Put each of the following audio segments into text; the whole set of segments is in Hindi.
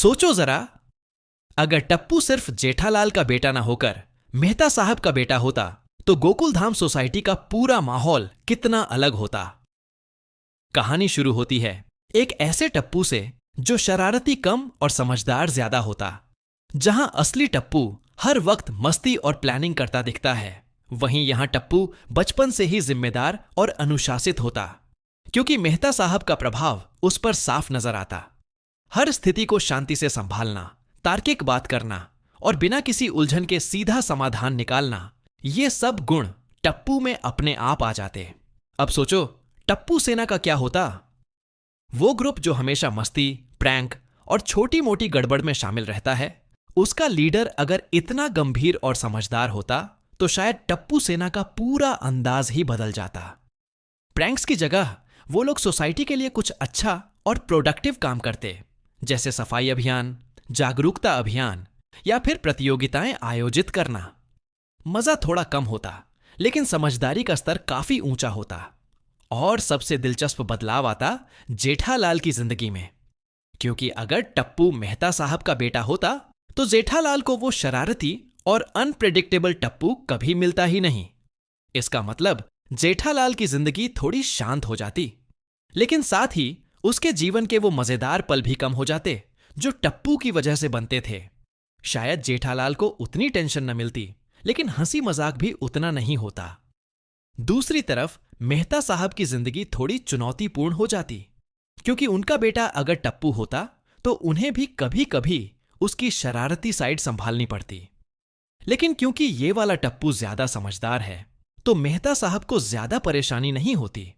सोचो जरा, अगर टप्पू सिर्फ जेठालाल का बेटा ना होकर मेहता साहब का बेटा होता तो गोकुलधाम सोसाइटी का पूरा माहौल कितना अलग होता। कहानी शुरू होती है एक ऐसे टप्पू से जो शरारती कम और समझदार ज्यादा होता। जहां असली टप्पू हर वक्त मस्ती और प्लानिंग करता दिखता है, वहीं यहां टप्पू बचपन से ही जिम्मेदार और अनुशासित होता, क्योंकि मेहता साहब का प्रभाव उस पर साफ नजर आता। हर स्थिति को शांति से संभालना, तार्किक बात करना और बिना किसी उलझन के सीधा समाधान निकालना, ये सब गुण टप्पू में अपने आप आ जाते। अब सोचो, टप्पू सेना का क्या होता? वो ग्रुप जो हमेशा मस्ती, प्रैंक और छोटी मोटी गड़बड़ में शामिल रहता है, उसका लीडर अगर इतना गंभीर और समझदार होता तो शायद टप्पू सेना का पूरा अंदाज ही बदल जाता। प्रैंक्स की जगह वो लोग सोसाइटी के लिए कुछ अच्छा और प्रोडक्टिव काम करते, जैसे सफाई अभियान, जागरूकता अभियान या फिर प्रतियोगिताएं आयोजित करना। मजा थोड़ा कम होता, लेकिन समझदारी का स्तर काफी ऊंचा होता। और सबसे दिलचस्प बदलाव आता जेठालाल की जिंदगी में, क्योंकि अगर टप्पू मेहता साहब का बेटा होता तो जेठालाल को वो शरारती और अनप्रेडिक्टेबल टप्पू कभी मिलता ही नहीं। इसका मतलब जेठालाल की जिंदगी थोड़ी शांत हो जाती, लेकिन साथ ही उसके जीवन के वो मजेदार पल भी कम हो जाते जो टप्पू की वजह से बनते थे। शायद जेठालाल को उतनी टेंशन न मिलती, लेकिन हंसी मजाक भी उतना नहीं होता। दूसरी तरफ मेहता साहब की जिंदगी थोड़ी चुनौतीपूर्ण हो जाती, क्योंकि उनका बेटा अगर टप्पू होता तो उन्हें भी कभी कभी उसकी शरारती साइड संभालनी पड़ती। लेकिन क्योंकि ये वाला टप्पू ज्यादा समझदार है, तो मेहता साहब को ज्यादा परेशानी नहीं होती,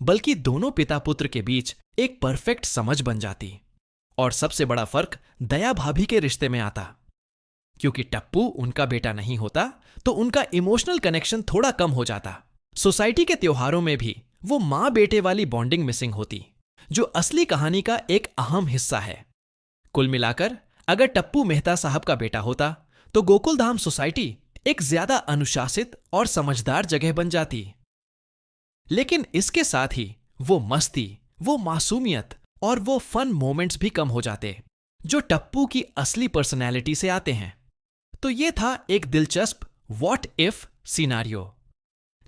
बल्कि दोनों पिता पुत्र के बीच एक परफेक्ट समझ बन जाती। और सबसे बड़ा फर्क दया भाभी के रिश्ते में आता, क्योंकि टप्पू उनका बेटा नहीं होता तो उनका इमोशनल कनेक्शन थोड़ा कम हो जाता। सोसाइटी के त्योहारों में भी वो मां बेटे वाली बॉन्डिंग मिसिंग होती, जो असली कहानी का एक अहम हिस्सा है। कुल मिलाकर अगर टप्पू मेहता साहब का बेटा होता तो गोकुलधाम सोसाइटी एक ज्यादा अनुशासित और समझदार जगह बन जाती। लेकिन इसके साथ ही वो मस्ती, वो मासूमियत और वो फन मोमेंट्स भी कम हो जाते, जो टप्पू की असली पर्सनैलिटी से आते हैं। तो ये था एक दिलचस्प व्हाट इफ सिनारियो,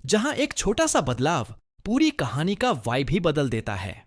जहां एक छोटा सा बदलाव पूरी कहानी का वाइब ही बदल देता है।